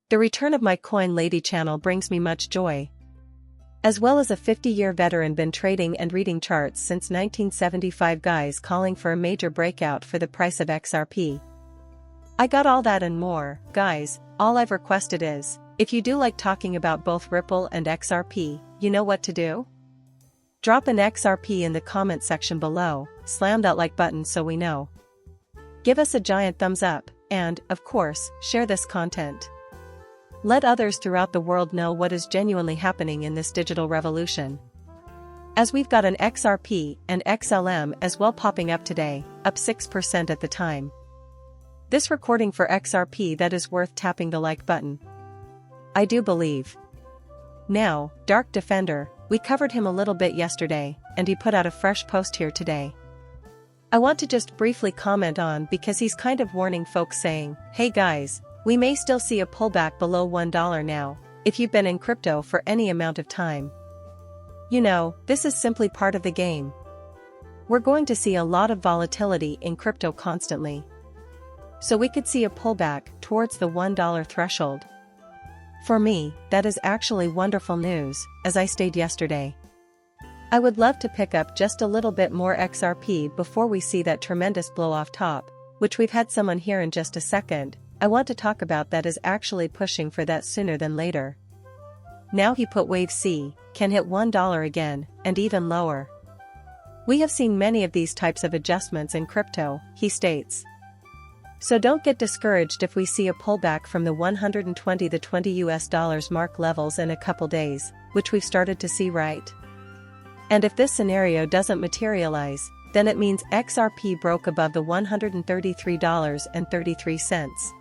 The return of my Coin Lady channel brings me much joy. As well as a 50-year veteran been trading and reading charts since 1975 guys calling for a major breakout for the price of XRP. I got all that and more, guys. All I've requested is, if you do like talking about both Ripple and XRP, you know what to do? Drop an XRP in the comment section below, slam that like button so we know. Give us a giant thumbs up, and, of course, share this content. Let others throughout the world know what is genuinely happening in this digital revolution. As we've got an XRP and XLM as well popping up today, up 6% at the time. This recording for XRP that is worth tapping the like button. I do believe. Now, Dark Defender, we covered him a little bit yesterday, and he put out a fresh post here today. I want to just briefly comment on because he's kind of warning folks saying, hey guys, we may still see a pullback below $1 now, if you've been in crypto for any amount of time. You know, this is simply part of the game. We're going to see a lot of volatility in crypto constantly. So we could see a pullback towards the $1 threshold. For me, that is actually wonderful news, as I stated yesterday. I would love to pick up just a little bit more XRP before we see that tremendous blow off top, which we've had someone here in just a second. I want to talk about that is actually pushing for that sooner than later. Now he put wave C, can hit $1 again, and even lower. We have seen many of these types of adjustments in crypto, he states. So don't get discouraged if we see a pullback from the 120 the $20 mark levels in a couple days, which we've started to see right. And if this scenario doesn't materialize, then it means XRP broke above the $133.33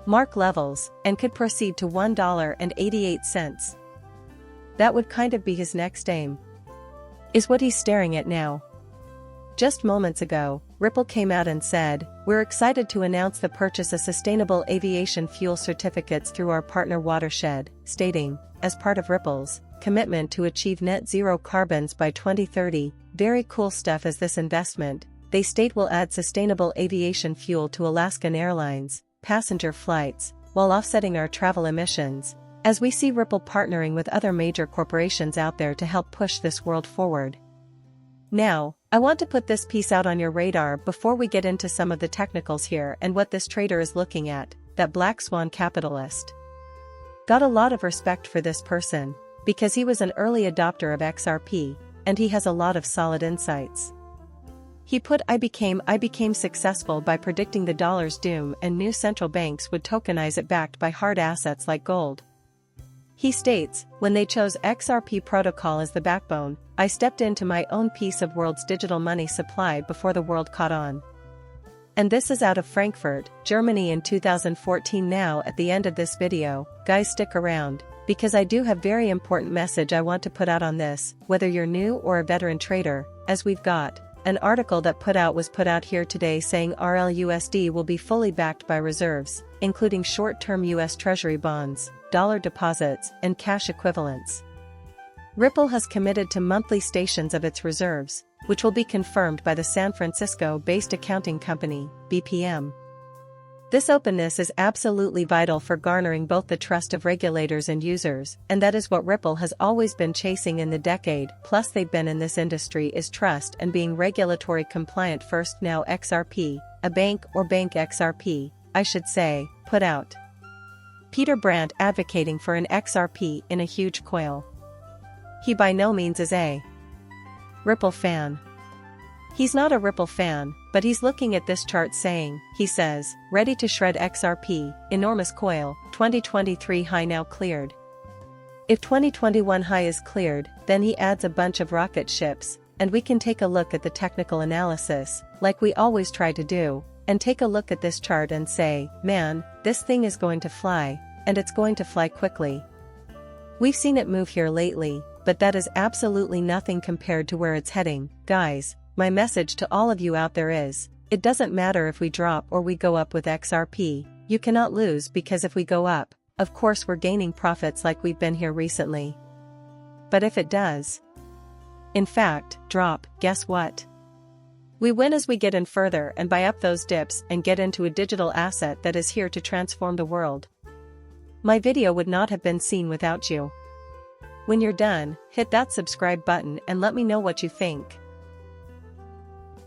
mark levels, and could proceed to $1.88. That would kind of be his next aim. Is what he's staring at now. Just moments ago, Ripple came out and said, we're excited to announce the purchase of sustainable aviation fuel certificates through our partner Watershed, stating, as part of Ripple's commitment to achieve net zero carbons by 2030, very cool stuff as this investment, they state will add sustainable aviation fuel to Alaskan Airlines passenger flights, while offsetting our travel emissions, as we see Ripple partnering with other major corporations out there to help push this world forward. Now, I want to put this piece out on your radar before we get into some of the technicals here and what this trader is looking at, that black swan capitalist. Got a lot of respect for this person, because he was an early adopter of XRP, and he has a lot of solid insights. He put I became successful by predicting the dollar's doom and knew central banks would tokenize it backed by hard assets like gold. He states, when they chose XRP protocol as the backbone, I stepped into my own piece of world's digital money supply before the world caught on. And this is out of Frankfurt, Germany in 2014. Now at the end of this video, guys stick around, because I do have very important message I want to put out on this, whether you're new or a veteran trader, as we've got. An article that was put out here today saying RLUSD will be fully backed by reserves, including short-term US Treasury bonds, dollar deposits, and cash equivalents. Ripple has committed to monthly stations of its reserves, which will be confirmed by the San Francisco-based accounting company, BPM. This openness is absolutely vital for garnering both the trust of regulators and users, and that is what Ripple has always been chasing in the decade plus they've been in this industry is trust and being regulatory compliant first. Now XRP, a bank or bank XRP, I should say, put out. Peter Brandt advocating for an XRP in a huge coil. He by no means is a Ripple fan. He's not a Ripple fan, but he's looking at this chart saying, he says, ready to shred XRP, enormous coil, 2023 high now cleared. If 2021 high is cleared, then he adds a bunch of rocket ships, and we can take a look at the technical analysis, like we always try to do, and take a look at this chart and say, man, this thing is going to fly, and it's going to fly quickly. We've seen it move here lately, but that is absolutely nothing compared to where it's heading, guys. My message to all of you out there is, it doesn't matter if we drop or we go up with XRP, you cannot lose because if we go up, of course we're gaining profits like we've been here recently. But if it does, in fact, drop, guess what? We win as we get in further and buy up those dips and get into a digital asset that is here to transform the world. My video would not have been seen without you. When you're done, hit that subscribe button and let me know what you think.